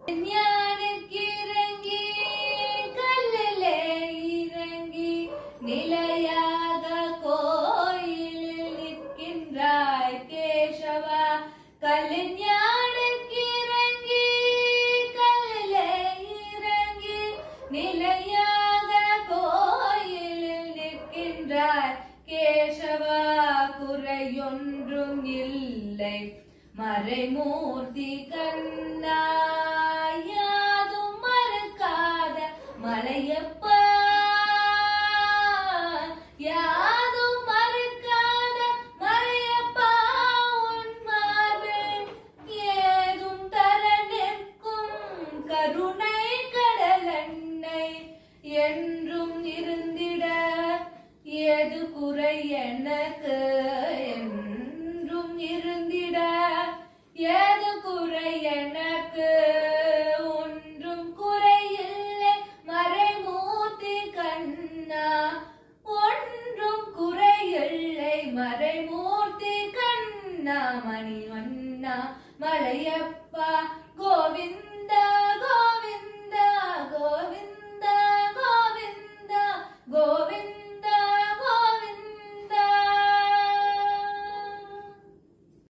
ஞானக்கிறங்கி கல்லிலே இறங்கி நிலையாக கோயிலில் நிற்கின்றாய் கேசவா. கல்யாணக்கிறங்கி கல்லிலே இறங்கி நிலையாக கோயிலில் நிற்கின்றாய் கேசவா. குறையொன்றும் இல்லை மறைமூர்த்தி கண்ணா, யாதும் மறுக்காத மலையப்பா, யாதும் மறுக்காத மலையப்பா. உன் மார்பில் ஏதும் தர நிற்கும் கருணை கடலன்னை என்றும் இருந்திட ஏது குறை எனக்கு, என்றும் இருந்திட ஏது குறை எனக்கு. ஒன்றும் குறையில்லை மறைமூர்த்தி கண்ணா, ஒன்றும் குறையில்லை மறைமூர்த்தி கண்ணா. மணிவண்ணா மலையப்பா